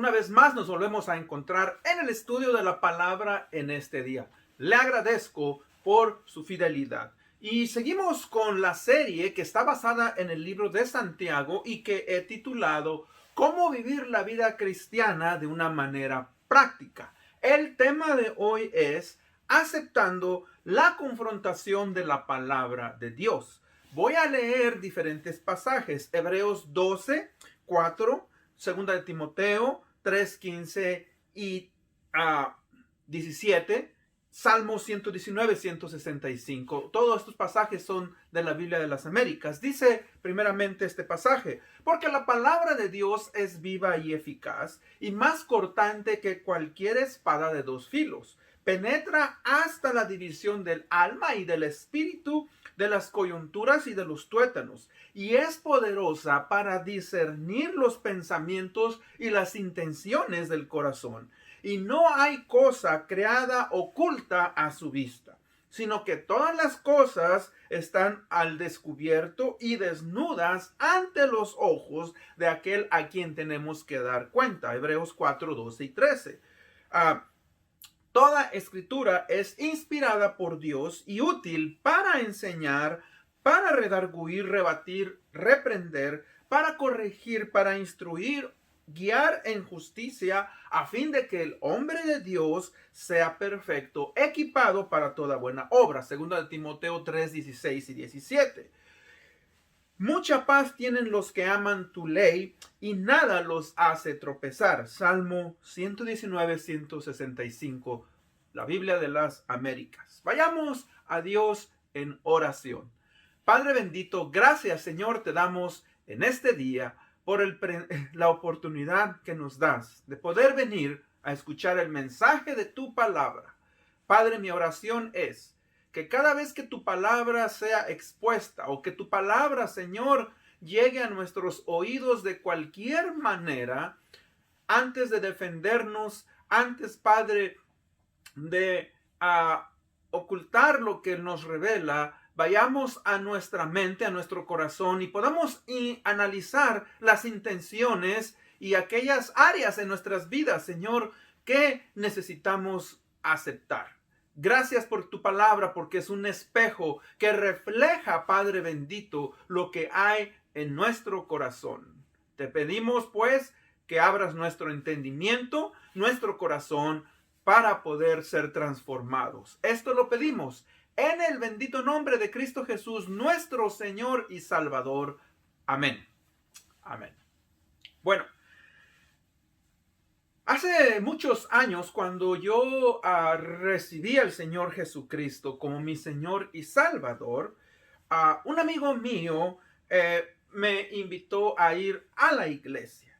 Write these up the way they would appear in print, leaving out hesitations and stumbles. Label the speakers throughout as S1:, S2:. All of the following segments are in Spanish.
S1: una vez más nos volvemos a encontrar en el estudio de la palabra en este día. Le agradezco por su fidelidad. Y seguimos con la serie que está basada en el libro de Santiago y que he titulado ¿Cómo vivir la vida cristiana de una manera práctica? El tema de hoy es aceptando la confrontación de la palabra de Dios. Voy a leer diferentes pasajes. Hebreos 12, 4, Segunda de Timoteo 3, 15 y 17. Salmo 119, 165. Todos estos pasajes son de la Biblia de las Américas. Dice primeramente este pasaje: porque la palabra de Dios es viva y eficaz, y más cortante que cualquier espada de dos filos. Penetra hasta la división del alma y del espíritu, de las coyunturas y de los tuétanos, y es poderosa para discernir los pensamientos y las intenciones del corazón. Y no hay cosa creada oculta a su vista, sino que todas las cosas están al descubierto y desnudas ante los ojos de aquel a quien tenemos que dar cuenta. Hebreos 4, 12 y 13. Toda escritura es inspirada por Dios y útil para enseñar, para redarguir, rebatir, reprender, para corregir, para instruir, guiar en justicia, a fin de que el hombre de Dios sea perfecto, equipado para toda buena obra. Segunda de Timoteo 3, 16 y 17. Mucha paz tienen los que aman tu ley, y nada los hace tropezar. Salmo 119, 165, la Biblia de las Américas. Vayamos a Dios en oración. Padre bendito, gracias, Señor, te damos en este día por la oportunidad que nos das de poder venir a escuchar el mensaje de tu palabra. Padre, mi oración es que cada vez que tu palabra sea expuesta, o que tu palabra, Señor, llegue a nuestros oídos de cualquier manera, antes de defendernos, antes, Padre, de ocultar lo que nos revela, vayamos a nuestra mente, a nuestro corazón, y podamos analizar las intenciones y aquellas áreas en nuestras vidas, Señor, que necesitamos aceptar. Gracias por tu palabra, porque es un espejo que refleja, Padre bendito, lo que hay en nuestro corazón. Te pedimos, pues, que abras nuestro entendimiento, nuestro corazón, para poder ser transformados. Esto lo pedimos en el bendito nombre de Cristo Jesús, nuestro Señor y Salvador. Amén. Amén. Bueno, hace muchos años, cuando yo recibí al Señor Jesucristo como mi Señor y Salvador, un amigo mío me invitó a ir a la iglesia.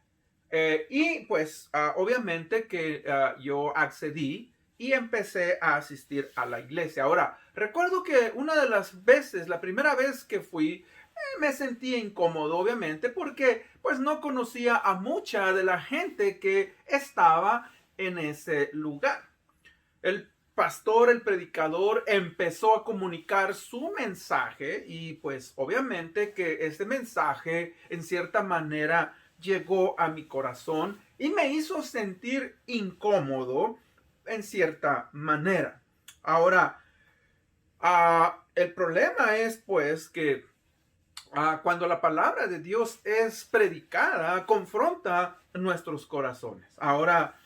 S1: Y pues obviamente que yo accedí y empecé a asistir a la iglesia. Ahora, recuerdo que una de las veces, la primera vez que fui, me sentí incómodo, obviamente, porque pues no conocía a mucha de la gente que estaba en ese lugar. El pastor, el predicador, empezó a comunicar su mensaje, y pues obviamente que este mensaje en cierta manera llegó a mi corazón y me hizo sentir incómodo en cierta manera. Ahora, el problema es pues que cuando la palabra de Dios es predicada, confronta nuestros corazones. Ahora,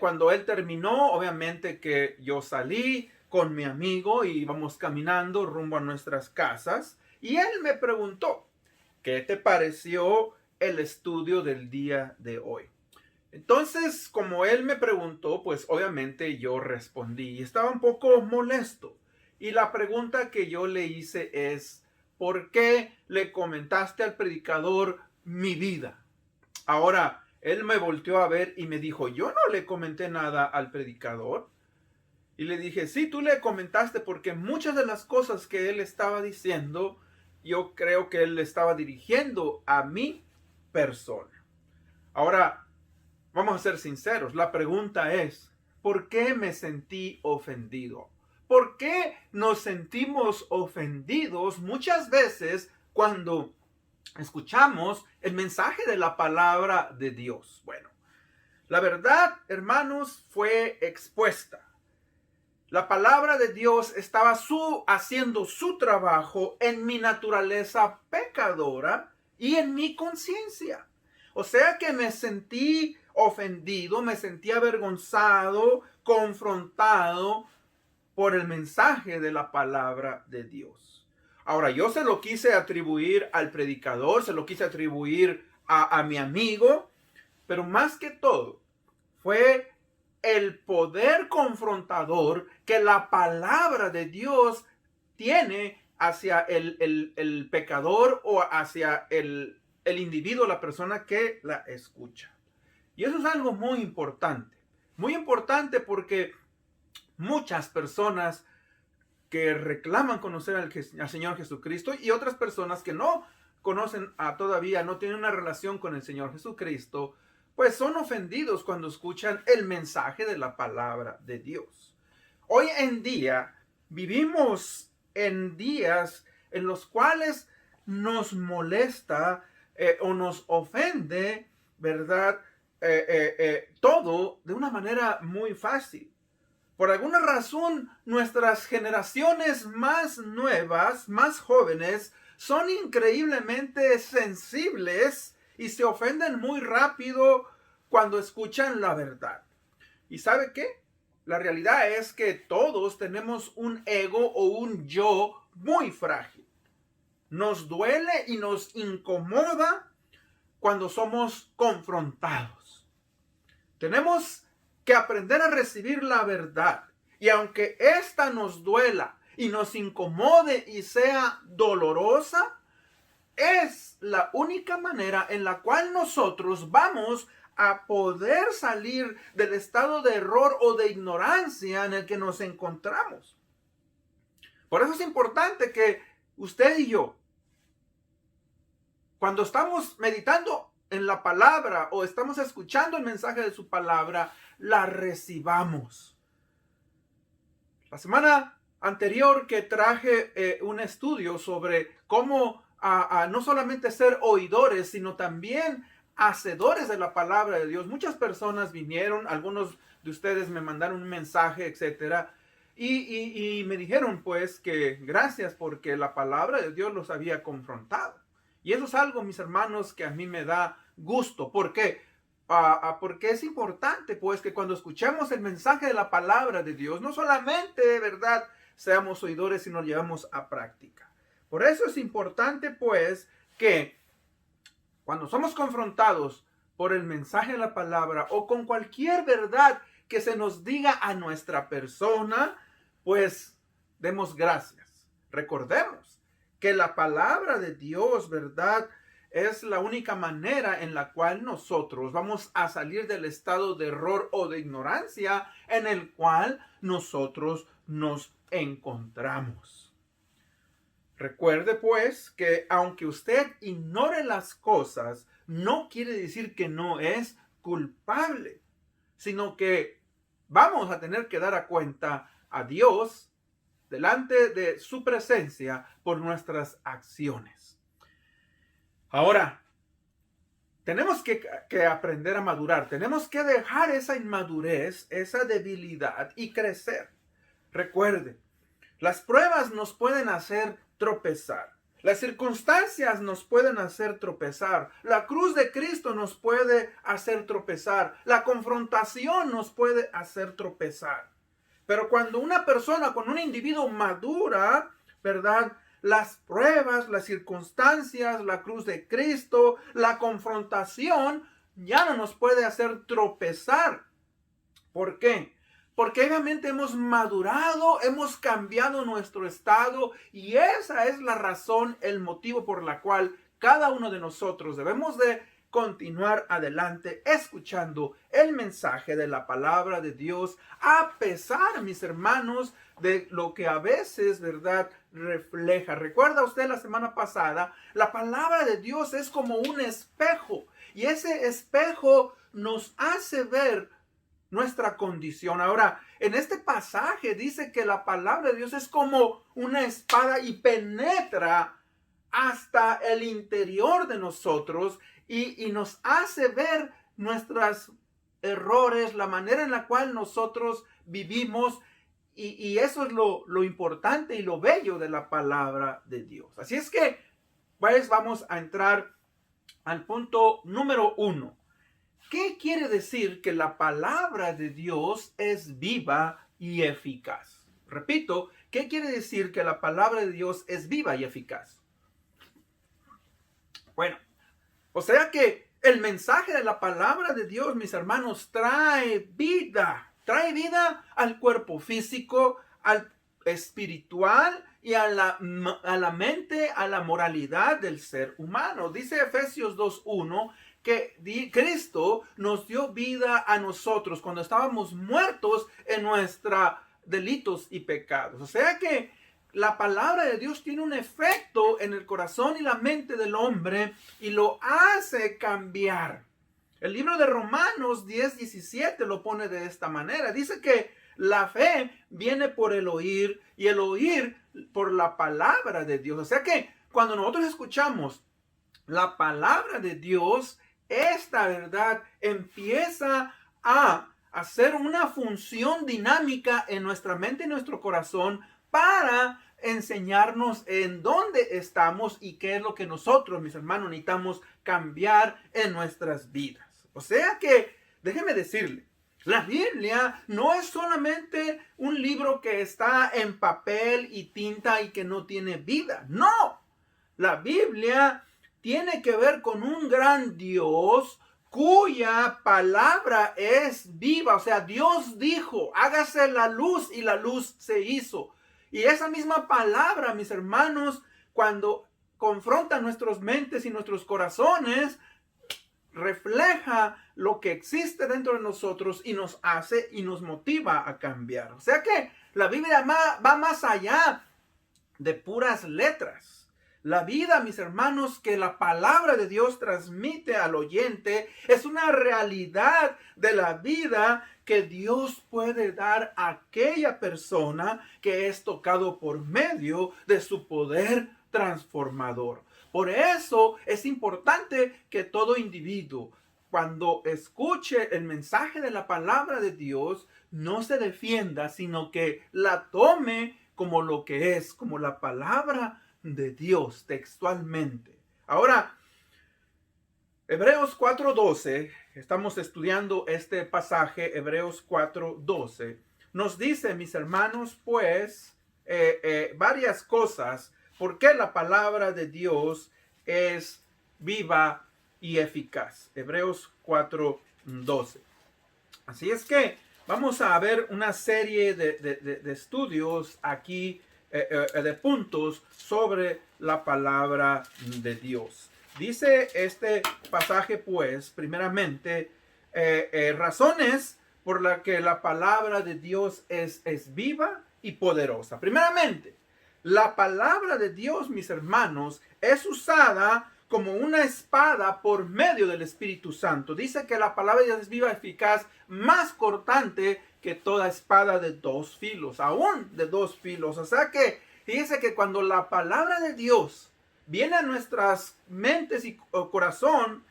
S1: cuando él terminó, obviamente que yo salí con mi amigo y íbamos caminando rumbo a nuestras casas, y él me preguntó: ¿qué te pareció el estudio del día de hoy? Entonces, como él me preguntó, pues obviamente yo respondí, y estaba un poco molesto. Y la pregunta que yo le hice es: ¿por qué le comentaste al predicador mi vida? Ahora, él me volteó a ver y me dijo: yo no le comenté nada al predicador. Y le dije: sí, tú le comentaste, porque muchas de las cosas que él estaba diciendo, yo creo que él le estaba dirigiendo a mi persona. Ahora, vamos a ser sinceros. La pregunta es: ¿por qué me sentí ofendido? ¿Por qué nos sentimos ofendidos muchas veces cuando escuchamos el mensaje de la palabra de Dios? Bueno, La verdad, hermanos, fue expuesta. La palabra de Dios estaba haciendo su trabajo en mi naturaleza pecadora y en mi conciencia. O sea que me sentí ofendido, me sentí avergonzado, confrontado por el mensaje de la palabra de Dios. Ahora, yo se lo quise atribuir al predicador, se lo quise atribuir a mi amigo, pero más que todo fue el poder confrontador que la palabra de Dios tiene hacia el pecador o hacia el individuo, la persona que la escucha. Y eso es algo muy importante porque muchas personas que reclaman conocer al Señor Jesucristo y otras personas que no conocen todavía, no tienen una relación con el Señor Jesucristo, pues son ofendidos cuando escuchan el mensaje de la palabra de Dios. Hoy en día vivimos en días en los cuales nos molesta o nos ofende, ¿verdad? Todo de una manera muy fácil. Por alguna razón, nuestras generaciones más nuevas, más jóvenes, son increíblemente sensibles y se ofenden muy rápido cuando escuchan la verdad. ¿Y sabe qué? La realidad es que todos tenemos un ego o un yo muy frágil. Nos duele y nos incomoda cuando somos confrontados. Tenemos que aprender a recibir la verdad. Y aunque ésta nos duela y nos incomode y sea dolorosa, es la única manera en la cual nosotros vamos a poder salir del estado de error o de ignorancia en el que nos encontramos. Por eso es importante que usted y yo, cuando estamos meditando en la palabra o estamos escuchando el mensaje de su palabra, la recibamos. La semana anterior que traje un estudio sobre cómo no solamente ser oidores, sino también hacedores de la palabra de Dios. Muchas personas vinieron, algunos de ustedes me mandaron un mensaje, etcétera, y me dijeron pues que gracias porque la palabra de Dios los había confrontado. Y eso es algo, mis hermanos, que a mí me da gusto. ¿Por qué? Porque es importante pues que cuando escuchemos el mensaje de la palabra de Dios, no solamente, ¿verdad?, seamos oidores, sino lo llevamos a práctica. Por eso es importante pues que cuando somos confrontados por el mensaje de la palabra o con cualquier verdad que se nos diga a nuestra persona, pues demos gracias. Recordemos que la palabra de Dios, ¿verdad?, es la única manera en la cual nosotros vamos a salir del estado de error o de ignorancia en el cual nosotros nos encontramos. Recuerde pues que aunque usted ignore las cosas, no quiere decir que no es culpable, sino que vamos a tener que dar a cuenta a Dios delante de su presencia por nuestras acciones. Ahora, tenemos que aprender a madurar. Tenemos que dejar esa inmadurez, esa debilidad y crecer. Recuerde, las pruebas nos pueden hacer tropezar. Las circunstancias nos pueden hacer tropezar. La cruz de Cristo nos puede hacer tropezar. La confrontación nos puede hacer tropezar. Pero cuando una persona, cuando un individuo madura, ¿verdad?, las pruebas, las circunstancias, la cruz de Cristo, la confrontación, ya no nos puede hacer tropezar. ¿Por qué? Porque obviamente hemos madurado, hemos cambiado nuestro estado y esa es la razón, el motivo por la cual cada uno de nosotros debemos de continuar adelante escuchando el mensaje de la palabra de Dios, a pesar, mis hermanos, de lo que a veces, ¿verdad?, refleja. ¿Recuerda usted la semana pasada? La palabra de Dios es como un espejo y ese espejo nos hace ver nuestra condición. Ahora, en este pasaje dice que la palabra de Dios es como una espada y penetra hasta el interior de nosotros y nos hace ver nuestras errores, la manera en la cual nosotros vivimos. Y eso es lo importante y lo bello de la palabra de Dios. Así es que, pues vamos a entrar al punto número 1. ¿Qué quiere decir que la palabra de Dios es viva y eficaz? Repito, ¿qué quiere decir que la palabra de Dios es viva y eficaz? Bueno, o sea que el mensaje de la palabra de Dios, mis hermanos, trae vida al cuerpo físico, al espiritual y a la mente, a la moralidad del ser humano. Dice Efesios 2:1 que Cristo nos dio vida a nosotros cuando estábamos muertos en nuestros delitos y pecados. O sea que la palabra de Dios tiene un efecto en el corazón y la mente del hombre y lo hace cambiar. El libro de Romanos 10:17 lo pone de esta manera. Dice que la fe viene por el oír y el oír por la palabra de Dios. O sea que cuando nosotros escuchamos la palabra de Dios, esta verdad empieza a hacer una función dinámica en nuestra mente y nuestro corazón para enseñarnos en dónde estamos y qué es lo que nosotros, mis hermanos, necesitamos cambiar en nuestras vidas. O sea que, déjeme decirle, la Biblia no es solamente un libro que está en papel y tinta y que no tiene vida. No, la Biblia tiene que ver con un gran Dios cuya palabra es viva. O sea, Dios dijo, hágase la luz y la luz se hizo. Y esa misma palabra, mis hermanos, cuando confronta nuestras mentes y nuestros corazones, refleja lo que existe dentro de nosotros y nos hace y nos motiva a cambiar. O sea que la Biblia va más allá de puras letras. La vida, mis hermanos, que la palabra de Dios transmite al oyente es una realidad de la vida que Dios puede dar a aquella persona que es tocado por medio de su poder transformador. Por eso es importante que todo individuo, cuando escuche el mensaje de la palabra de Dios, no se defienda, sino que la tome como lo que es, como la palabra de Dios textualmente. Ahora, Hebreos 4:12, estamos estudiando este pasaje, Hebreos 4:12, nos dice, mis hermanos, pues, varias cosas, por qué la palabra de Dios es viva y eficaz. Hebreos 4:12. Así es que vamos a ver una serie de estudios aquí, de puntos sobre la palabra de Dios. Dice este pasaje, pues, primeramente, razones por las que la palabra de Dios es viva y poderosa. Primeramente, la palabra de Dios, mis hermanos, es usada como una espada por medio del Espíritu Santo. Dice que la palabra de Dios es viva, eficaz, más cortante que toda espada de dos filos, aún de dos filos. O sea que dice que cuando la palabra de Dios viene a nuestras mentes y corazón,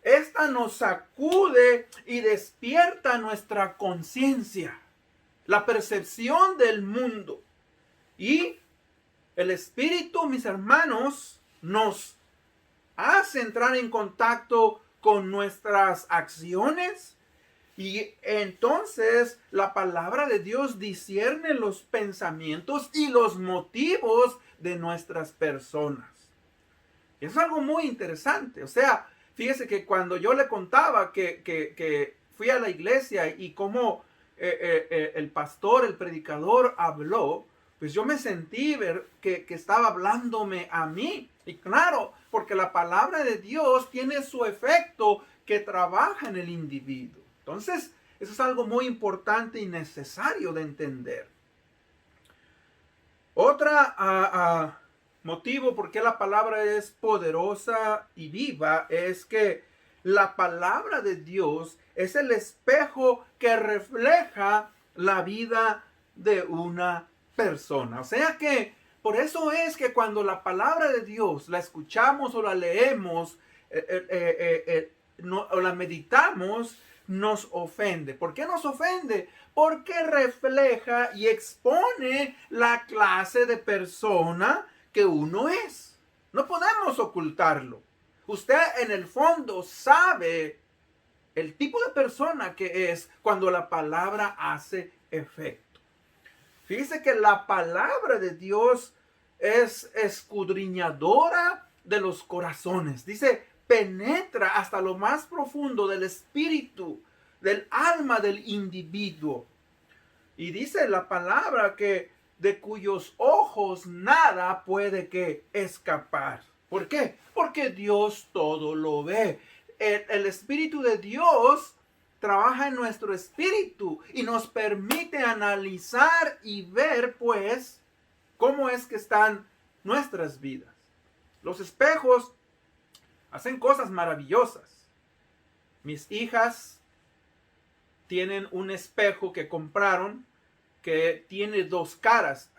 S1: esta nos sacude y despierta nuestra conciencia, la percepción del mundo. Y el Espíritu, mis hermanos, nos hace entrar en contacto con nuestras acciones y entonces la palabra de Dios discierne los pensamientos y los motivos de nuestras personas. Es algo muy interesante. O sea, fíjese que cuando yo le contaba que fui a la iglesia y cómo el pastor, el predicador habló, pues yo me sentí ver que estaba hablándome a mí. Y claro, porque la palabra de Dios tiene su efecto que trabaja en el individuo. Entonces, eso es algo muy importante y necesario de entender. Otra motivo por qué la palabra es poderosa y viva es que la palabra de Dios es el espejo que refleja la vida de una persona. O sea que por eso es que cuando la palabra de Dios la escuchamos o la leemos o la meditamos, nos ofende. ¿Por qué nos ofende? Porque refleja y expone la clase de persona que uno es. No podemos ocultarlo. Usted en el fondo sabe el tipo de persona que es cuando la palabra hace efecto. Fíjese que la palabra de Dios es escudriñadora de los corazones. Dice, penetra hasta lo más profundo del espíritu, del alma del individuo. Y dice la palabra que de cuyos ojos nada puede que escapar. ¿Por qué? Porque Dios todo lo ve. El Espíritu de Dios trabaja en nuestro espíritu y nos permite analizar y ver, pues, cómo es que están nuestras vidas. Los espejos hacen cosas maravillosas. Mis hijas tienen un espejo que compraron que tiene dos caras.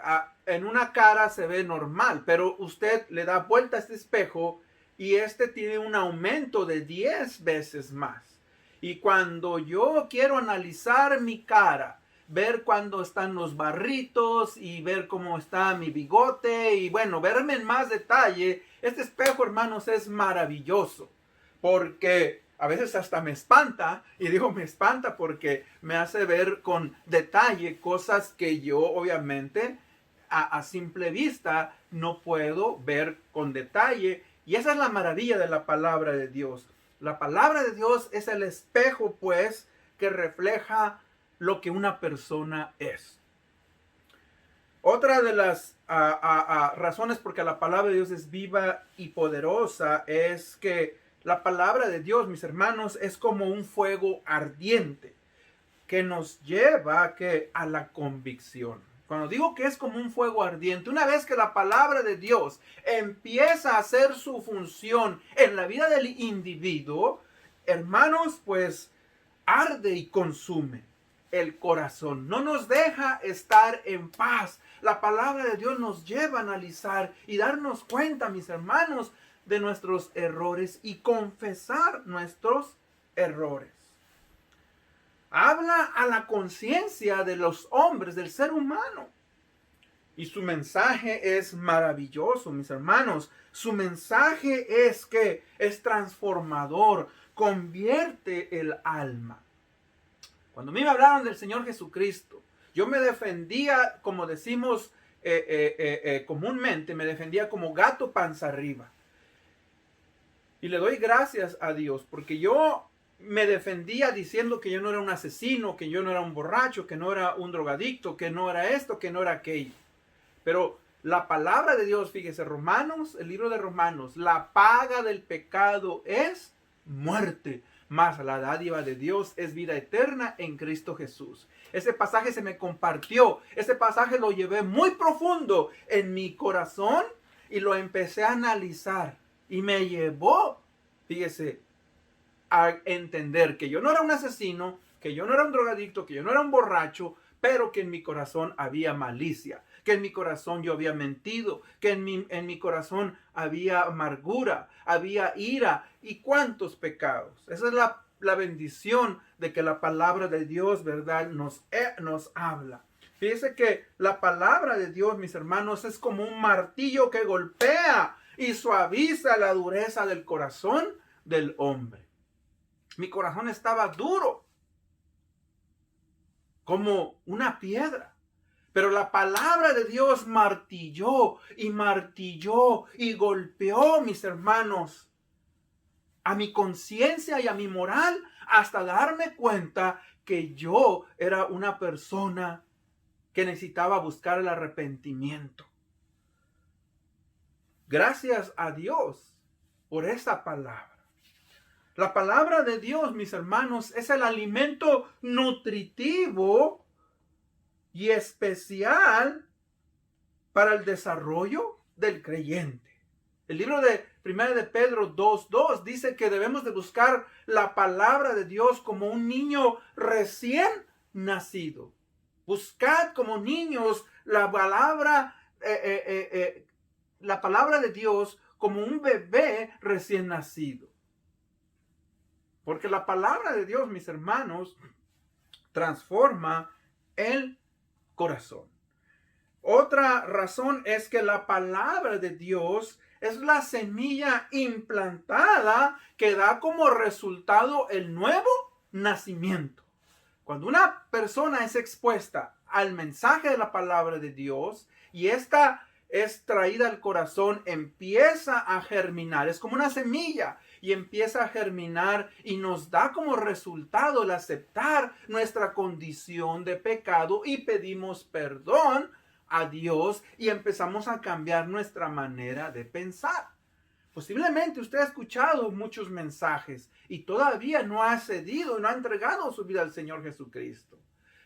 S1: En una cara se ve normal, pero usted le da vuelta a este espejo y este tiene un aumento de 10 veces más. Y cuando yo quiero analizar mi cara, ver cuándo están los barritos y ver cómo está mi bigote y bueno, verme en más detalle, este espejo, hermanos, es maravilloso. Porque a veces hasta me espanta, y digo me espanta porque me hace ver con detalle cosas que yo obviamente a simple vista no puedo ver con detalle. Y esa es la maravilla de la palabra de Dios. La palabra de Dios es el espejo, pues, que refleja lo que una persona es. Otra de las razones por que la palabra de Dios es viva y poderosa es que la palabra de Dios, mis hermanos, es como un fuego ardiente que nos lleva a la convicción. Cuando digo que es como un fuego ardiente, una vez que la palabra de Dios empieza a hacer su función en la vida del individuo, hermanos, pues arde y consume el corazón. No nos deja estar en paz. La palabra de Dios nos lleva a analizar y darnos cuenta, mis hermanos, de nuestros errores y confesar nuestros errores. Habla a la conciencia de los hombres, del ser humano. Y su mensaje es maravilloso, mis hermanos. Su mensaje es que es transformador, convierte el alma. Cuando a mí me hablaron del Señor Jesucristo, yo me defendía, como decimos comúnmente, me defendía como gato panza arriba. Y le doy gracias a Dios, porque yo me defendía diciendo que yo no era un asesino, que yo no era un borracho, que no era un drogadicto, que no era esto, que no era aquello. Pero la palabra de Dios, fíjese, Romanos, el libro de Romanos, la paga del pecado es muerte, mas la dádiva de Dios es vida eterna en Cristo Jesús. Ese pasaje se me compartió, ese pasaje lo llevé muy profundo en mi corazón y lo empecé a analizar. Y me llevó, fíjese, a entender que yo no era un asesino, que yo no era un drogadicto, que yo no era un borracho, pero que en mi corazón había malicia, que en mi corazón yo había mentido, que en mi corazón había amargura, había ira y cuántos pecados. Esa es la bendición de que la palabra de Dios, ¿verdad?, nos habla. Fíjese que la palabra de Dios, mis hermanos, es como un martillo que golpea y suaviza la dureza del corazón del hombre. Mi corazón estaba duro, como una piedra. Pero la palabra de Dios martilló y golpeó, mis hermanos, a mi conciencia y a mi moral, hasta darme cuenta que yo era una persona que necesitaba buscar el arrepentimiento. Gracias a Dios por esa palabra. La palabra de Dios, mis hermanos, es el alimento nutritivo y especial para el desarrollo del creyente. El libro de 1 de Pedro 2:2 dice que debemos de buscar la palabra de Dios como un niño recién nacido. Buscad como niños la palabra de Dios como un bebé recién nacido. Porque la palabra de Dios, mis hermanos, transforma el corazón. Otra razón es que la palabra de Dios es la semilla implantada que da como resultado el nuevo nacimiento. Cuando una persona es expuesta al mensaje de la palabra de Dios y esta es traída al corazón, empieza a germinar. Es como una semilla y empieza a germinar y nos da como resultado el aceptar nuestra condición de pecado y pedimos perdón a Dios y empezamos a cambiar nuestra manera de pensar. Posiblemente usted ha escuchado muchos mensajes y todavía no ha cedido, no ha entregado su vida al Señor Jesucristo.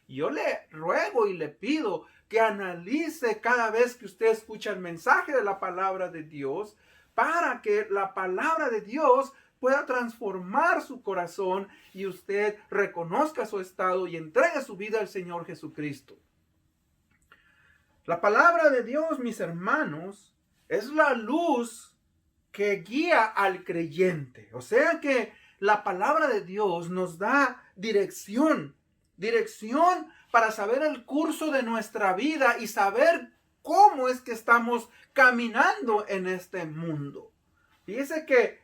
S1: Yo le ruego y le pido que analice cada vez que usted escucha el mensaje de la palabra de Dios para que la palabra de Dios pueda transformar su corazón y usted reconozca su estado y entregue su vida al Señor Jesucristo. La palabra de Dios, mis hermanos, es la luz que guía al creyente. O sea que la palabra de Dios nos da dirección para saber el curso de nuestra vida y saber cómo es que estamos caminando en este mundo. Fíjese que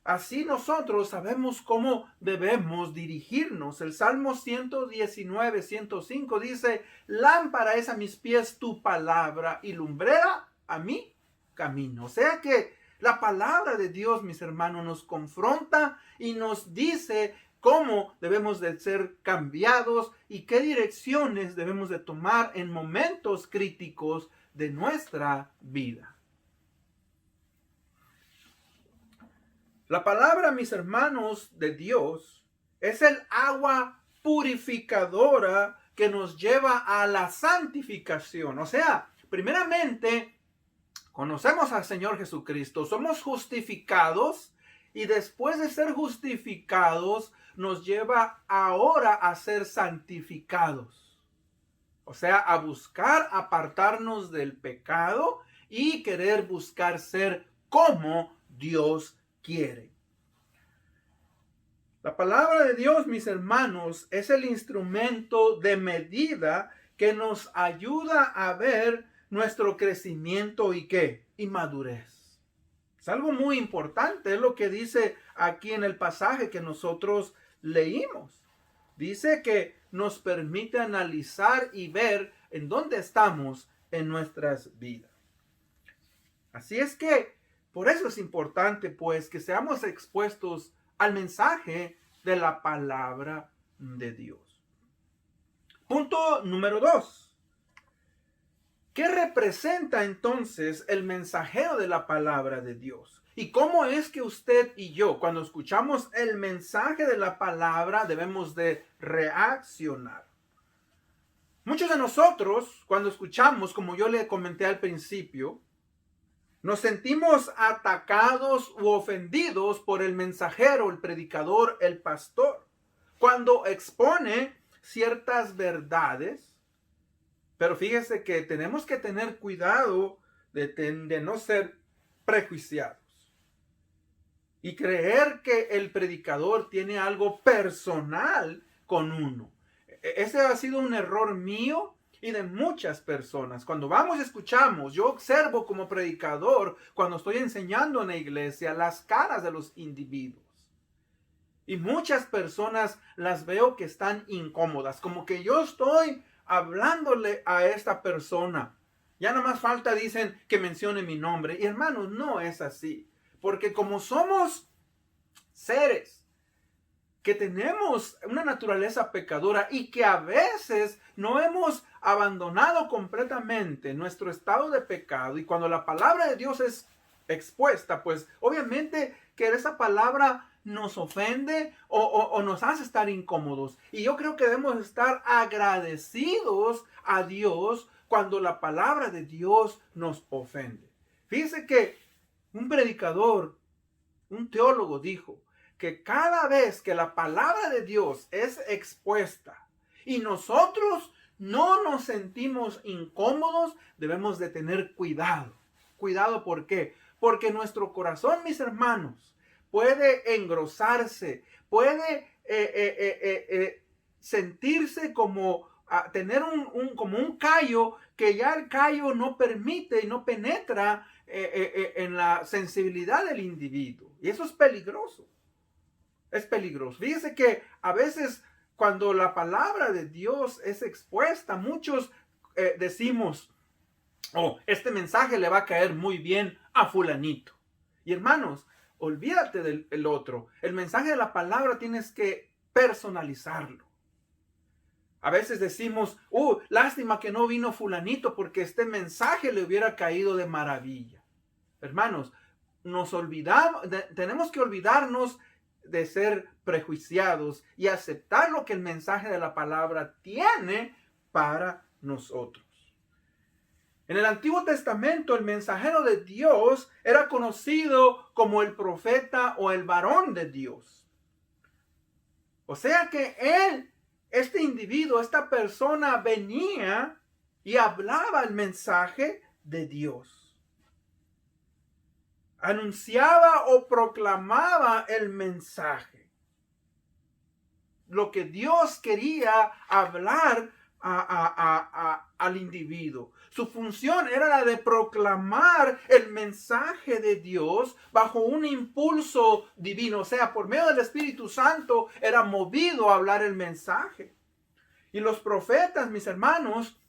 S1: así nosotros sabemos cómo debemos dirigirnos. El Salmo 119, 105 dice: lámpara es a mis pies tu palabra y lumbrera a mi camino. O sea que la palabra de Dios, mis hermanos, nos confronta y nos dice cómo debemos de ser cambiados y qué direcciones debemos de tomar en momentos críticos de nuestra vida. La palabra, mis hermanos, de Dios es el agua purificadora que nos lleva a la santificación. O sea, primeramente, conocemos al Señor Jesucristo, somos justificados y después de ser justificados nos lleva ahora a ser santificados. O sea, a buscar apartarnos del pecado y querer buscar ser como Dios quiere. La palabra de Dios, mis hermanos, es el instrumento de medida que nos ayuda a ver nuestro crecimiento y ¿qué? Y madurez. Es algo muy importante, es lo que dice aquí en el pasaje que nosotros leímos. Dice que nos permite analizar y ver en dónde estamos en nuestras vidas. Así es que por eso es importante, pues, que seamos expuestos al mensaje de la palabra de Dios. Punto número 2. ¿Qué representa entonces el mensajero de la palabra de Dios? ¿Y cómo es que usted y yo, cuando escuchamos el mensaje de la palabra, debemos de reaccionar? Muchos de nosotros, cuando escuchamos, como yo le comenté al principio, nos sentimos atacados u ofendidos por el mensajero, el predicador, el pastor, cuando expone ciertas verdades. Pero fíjese que tenemos que tener cuidado de no ser prejuiciados y creer que el predicador tiene algo personal con uno. Ese ha sido un error mío y de muchas personas. Cuando vamos y escuchamos, yo observo como predicador, cuando estoy enseñando en la iglesia, las caras de los individuos. Y muchas personas las veo que están incómodas, como que yo estoy hablándole a esta persona. Ya nada más falta, dicen, que mencione mi nombre. Y hermanos, no es así. Porque como somos seres que tenemos una naturaleza pecadora y que a veces no hemos abandonado completamente nuestro estado de pecado, y cuando la palabra de Dios es expuesta, pues obviamente que esa palabra nos ofende o nos hace estar incómodos. Y yo creo que debemos estar agradecidos a Dios cuando la palabra de Dios nos ofende. Fíjese que un predicador, un teólogo dijo que cada vez que la palabra de Dios es expuesta y nosotros no nos sentimos incómodos, debemos de tener cuidado. ¿Cuidado por qué? Porque nuestro corazón, mis hermanos, puede engrosarse, puede sentirse como tener como un callo, que ya el callo no permite y no penetra en la sensibilidad del individuo. Y eso es peligroso. Es peligroso. Fíjese que a veces cuando la palabra de Dios es expuesta, muchos decimos, oh, este mensaje le va a caer muy bien a fulanito. Y hermanos, olvídate del otro. El mensaje de la palabra tienes que personalizarlo. A veces decimos, lástima que no vino fulanito porque este mensaje le hubiera caído de maravilla. Hermanos, tenemos que olvidarnos de ser prejuiciados y aceptar lo que el mensaje de la palabra tiene para nosotros. En el Antiguo Testamento, el mensajero de Dios era conocido como el profeta o el varón de Dios. O sea que este individuo, esta persona venía y hablaba el mensaje de Dios. Anunciaba o proclamaba el mensaje. Lo que Dios quería hablar al individuo. Su función era la de proclamar el mensaje de Dios bajo un impulso divino. O sea, por medio del Espíritu Santo era movido a hablar el mensaje. Y los profetas, mis hermanos,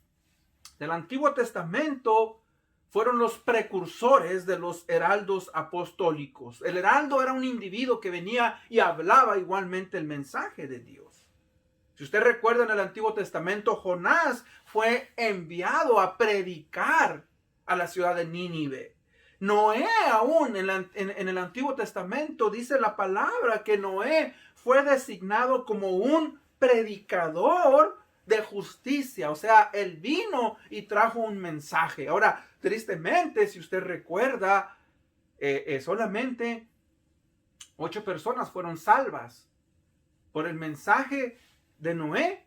S1: del Antiguo Testamento fueron los precursores de los heraldos apostólicos. El heraldo era un individuo que venía y hablaba igualmente el mensaje de Dios. Si usted recuerda, en el Antiguo Testamento, Jonás fue enviado a predicar a la ciudad de Nínive. Noé aún en el Antiguo Testamento dice la palabra que Noé fue designado como un predicador de justicia. O sea, él vino y trajo un mensaje. Ahora, tristemente, si usted recuerda, solamente 8 personas fueron salvas por el mensaje de Noé,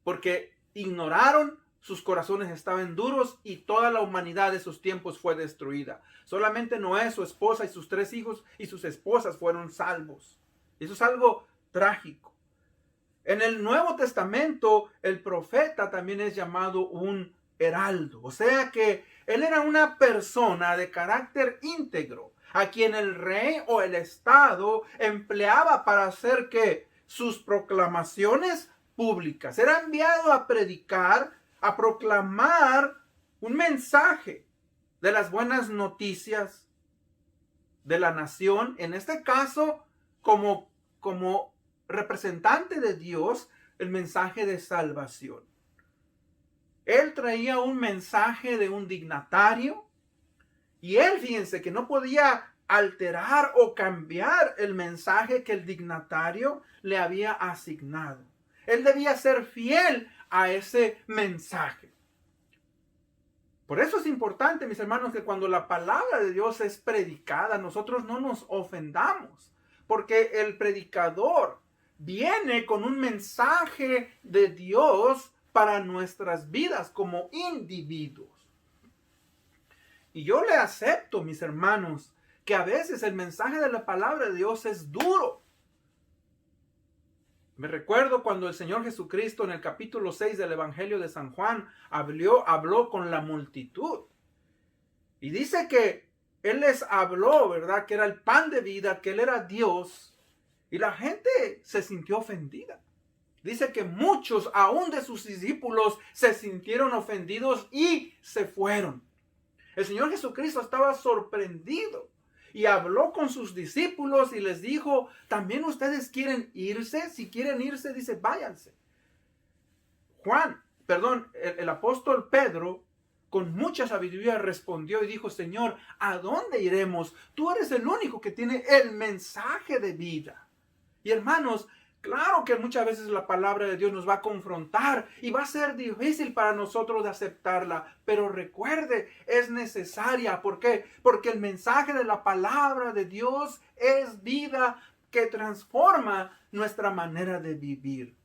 S1: porque ignoraron, sus corazones estaban duros y toda la humanidad de sus tiempos fue destruida. Solamente Noé, su esposa y sus 3 hijos y sus esposas fueron salvos. Eso es algo trágico. En el Nuevo Testamento, el profeta también es llamado un heraldo. O sea que él era una persona de carácter íntegro, a quien el rey o el estado empleaba para hacer que sus proclamaciones públicas. Era enviado a predicar, a proclamar un mensaje de las buenas noticias de la nación. En este caso, como representante de Dios, el mensaje de salvación. Él traía un mensaje de un dignatario y él, fíjense, que no podía alterar o cambiar el mensaje que el dignatario le había asignado. Él debía ser fiel a ese mensaje. Por eso es importante, mis hermanos, que cuando la palabra de Dios es predicada, nosotros no nos ofendamos, porque el predicador viene con un mensaje de Dios para nuestras vidas como individuos. Y yo le acepto, mis hermanos, que a veces el mensaje de la palabra de Dios es duro. Me recuerdo cuando el Señor Jesucristo en el capítulo 6 del Evangelio de San Juan habló con la multitud. Y dice que Él les habló, ¿verdad? Que era el pan de vida, que Él era Dios. Y la gente se sintió ofendida. Dice que muchos, aún de sus discípulos, se sintieron ofendidos y se fueron. El Señor Jesucristo estaba sorprendido y habló con sus discípulos y les dijo, ¿también ustedes quieren irse? Si quieren irse, dice, váyanse. El apóstol Pedro, con mucha sabiduría, respondió y dijo, Señor, ¿a dónde iremos? Tú eres el único que tiene el mensaje de vida. Y hermanos, claro que muchas veces la palabra de Dios nos va a confrontar y va a ser difícil para nosotros de aceptarla. Pero recuerde, es necesaria. ¿Por qué? Porque el mensaje de la palabra de Dios es vida que transforma nuestra manera de vivir.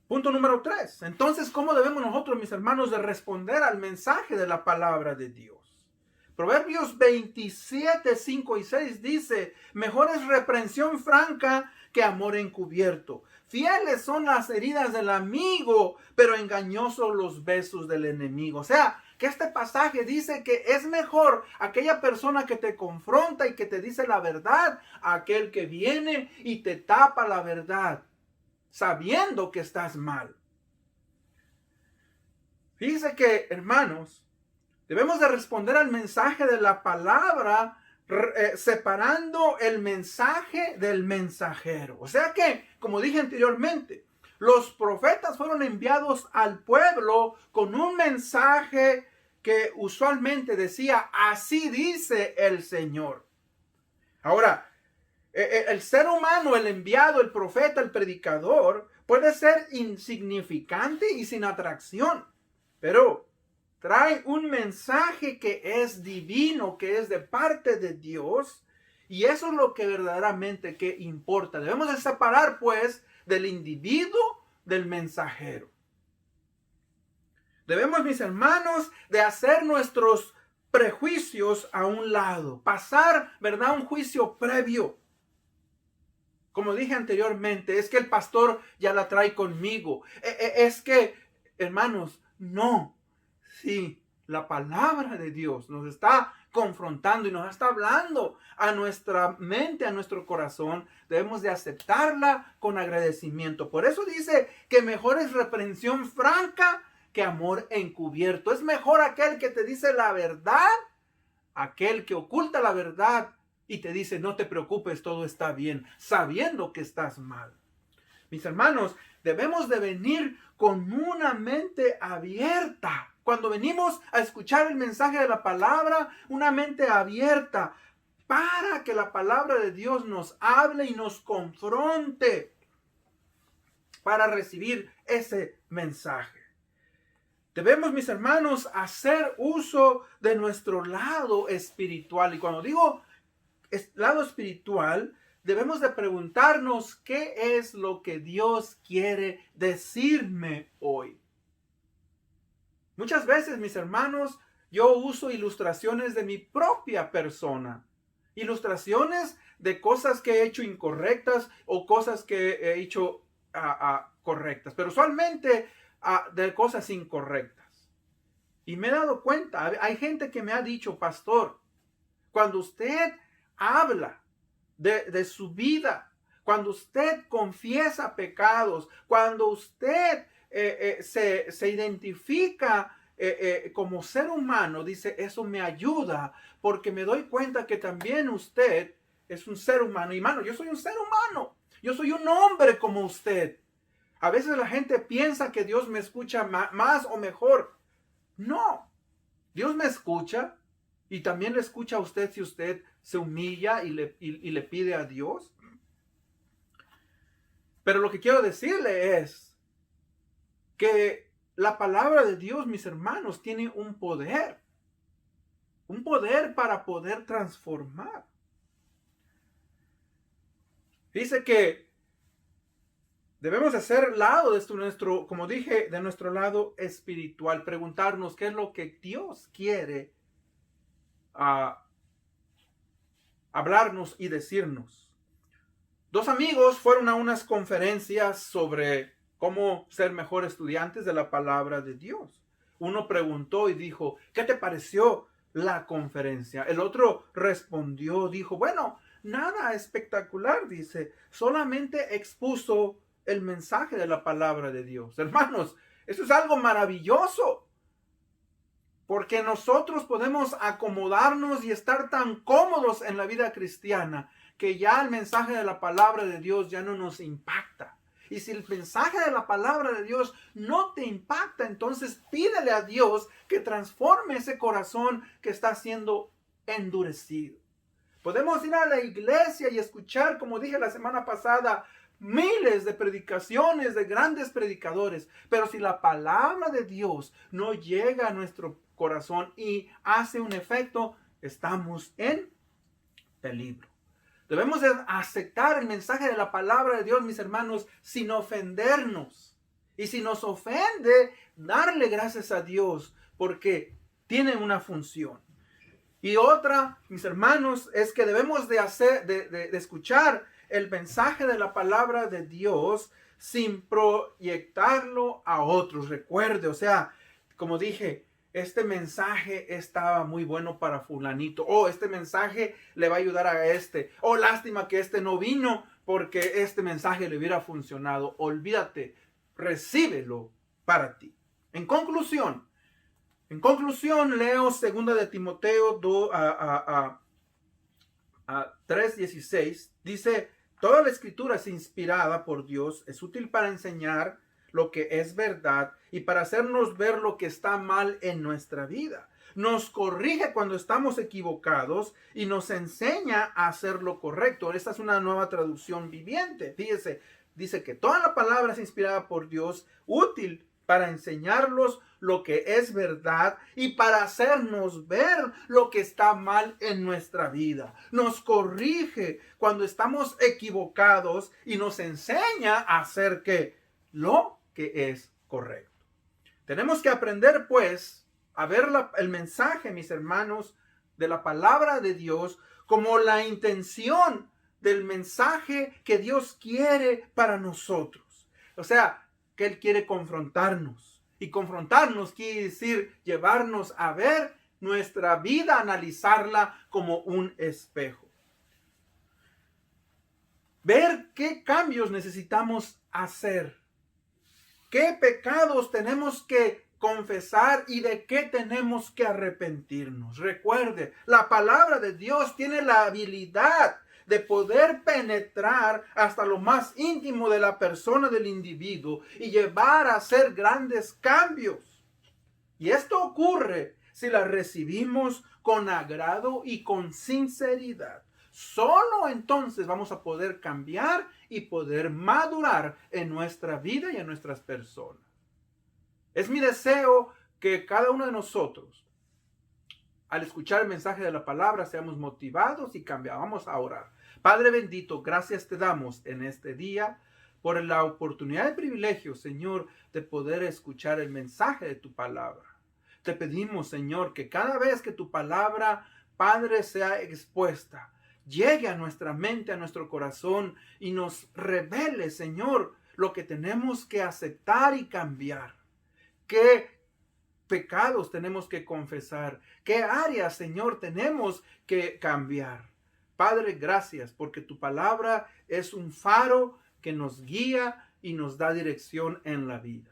S1: Punto número 3. Entonces, ¿cómo debemos nosotros, mis hermanos, de responder al mensaje de la palabra de Dios? Proverbios 27, 5 y 6 dice, mejor es reprensión franca que amor encubierto. Fieles son las heridas del amigo, pero engañosos los besos del enemigo. O sea, que este pasaje dice que es mejor aquella persona que te confronta y que te dice la verdad, a aquel que viene y te tapa la verdad, sabiendo que estás mal. Fíjense que, hermanos, debemos de responder al mensaje de la palabra separando el mensaje del mensajero. O sea que, como dije anteriormente, los profetas fueron enviados al pueblo con un mensaje que usualmente decía, así dice el Señor. Ahora, el ser humano, el enviado, el profeta, el predicador, puede ser insignificante y sin atracción, pero trae un mensaje que es divino, que es de parte de Dios, y eso es lo que verdaderamente que importa. Debemos de separar, pues, del individuo del mensajero. Debemos, mis hermanos, de hacer nuestros prejuicios a un lado, pasar, ¿verdad?, un juicio previo. Como dije anteriormente, es que el pastor ya la trae conmigo. Es que, hermanos, no. Sí, la palabra de Dios nos está confrontando y nos está hablando a nuestra mente, a nuestro corazón. Debemos de aceptarla con agradecimiento. Por eso dice que mejor es reprensión franca que amor encubierto. Es mejor aquel que te dice la verdad, aquel que oculta la verdad y te dice, no te preocupes, todo está bien, sabiendo que estás mal. Mis hermanos, debemos de venir con una mente abierta. Cuando venimos a escuchar el mensaje de la palabra, una mente abierta para que la palabra de Dios nos hable y nos confronte para recibir ese mensaje. Debemos, mis hermanos, hacer uso de nuestro lado espiritual. Y cuando digo lado espiritual, debemos de preguntarnos qué es lo que Dios quiere decirme hoy. Muchas veces, mis hermanos, yo uso ilustraciones de mi propia persona. Ilustraciones de cosas que he hecho incorrectas o cosas que he hecho correctas. Pero usualmente de cosas incorrectas. Y me he dado cuenta, hay gente que me ha dicho, pastor, cuando usted habla de su vida, cuando usted confiesa pecados, cuando usted se identifica como ser humano, dice, eso me ayuda porque me doy cuenta que también usted es un ser humano. Y hermano, yo soy un ser humano, yo soy un hombre como usted. A veces la gente piensa que Dios me escucha más o mejor. No, Dios me escucha y también le escucha a usted si usted se humilla y le pide a Dios. Pero lo que quiero decirle es que la palabra de Dios, mis hermanos, tiene un poder para poder transformar. Dice que debemos hacer lado de nuestro, como dije, de nuestro lado espiritual, preguntarnos qué es lo que Dios quiere hablarnos y decirnos. Dos amigos fueron a unas conferencias sobre cómo ser mejor estudiantes de la palabra de Dios. Uno preguntó y dijo, ¿qué te pareció la conferencia? El otro respondió, dijo, bueno, nada espectacular, dice, solamente expuso el mensaje de la palabra de Dios. Hermanos, eso es algo maravilloso. Porque nosotros podemos acomodarnos y estar tan cómodos en la vida cristiana que ya el mensaje de la palabra de Dios ya no nos impacta. Y si el mensaje de la palabra de Dios no te impacta, entonces pídele a Dios que transforme ese corazón que está siendo endurecido. Podemos ir a la iglesia y escuchar, como dije la semana pasada, miles de predicaciones de grandes predicadores, pero si la palabra de Dios no llega a nuestro corazón y hace un efecto, estamos en peligro. Debemos de aceptar el mensaje de la palabra de Dios, mis hermanos, sin ofendernos. Y si nos ofende, darle gracias a Dios, porque tiene una función. Y otra, mis hermanos, es que debemos de escuchar el mensaje de la palabra de Dios sin proyectarlo a otros. Recuerde, o sea, como dije, este mensaje estaba muy bueno para fulanito. Oh, este mensaje le va a ayudar a este. Oh, lástima que este no vino porque este mensaje le hubiera funcionado. Olvídate, recíbelo para ti. En conclusión, leo 2 de Timoteo 3:16. Dice, toda la escritura es inspirada por Dios, es útil para enseñar lo que es verdad y para hacernos ver lo que está mal en nuestra vida. Nos corrige cuando estamos equivocados y nos enseña a hacer lo correcto. Esta es una nueva traducción viviente. Fíjese, dice que toda la palabra es inspirada por Dios, útil para enseñarlos lo que es verdad y para hacernos ver lo que está mal en nuestra vida. Nos corrige cuando estamos equivocados y nos enseña a hacer lo que es correcto. Tenemos que aprender, pues, a ver el mensaje, mis hermanos, de la palabra de Dios como la intención del mensaje que Dios quiere para nosotros. O sea, que Él quiere confrontarnos. Y confrontarnos quiere decir llevarnos a ver nuestra vida, analizarla como un espejo. Ver qué cambios necesitamos hacer. ¿Qué pecados tenemos que confesar y de qué tenemos que arrepentirnos? Recuerde, la palabra de Dios tiene la habilidad de poder penetrar hasta lo más íntimo de la persona, del individuo, y llevar a hacer grandes cambios. Y esto ocurre si la recibimos con agrado y con sinceridad. Solo entonces vamos a poder cambiar y poder madurar en nuestra vida y en nuestras personas. Es mi deseo que cada uno de nosotros, al escuchar el mensaje de la palabra, seamos motivados y cambiados. Vamos a orar. Padre bendito, gracias te damos en este día por la oportunidad y privilegio, Señor, de poder escuchar el mensaje de tu palabra. Te pedimos, Señor, que cada vez que tu palabra, Padre, sea expuesta, llegue a nuestra mente, a nuestro corazón y nos revele, Señor, lo que tenemos que aceptar y cambiar. ¿Qué pecados tenemos que confesar? ¿Qué áreas, Señor, tenemos que cambiar? Padre, gracias porque tu palabra es un faro que nos guía y nos da dirección en la vida.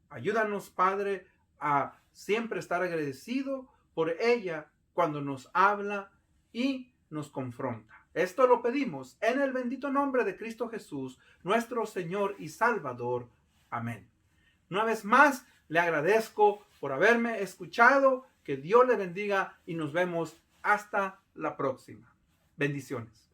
S1: Ayúdanos, Padre, a siempre estar agradecido por ella cuando nos habla y nos confronta. Esto lo pedimos en el bendito nombre de Cristo Jesús, nuestro Señor y Salvador. Amén. Una vez más, le agradezco por haberme escuchado. Que Dios le bendiga y nos vemos hasta la próxima. Bendiciones.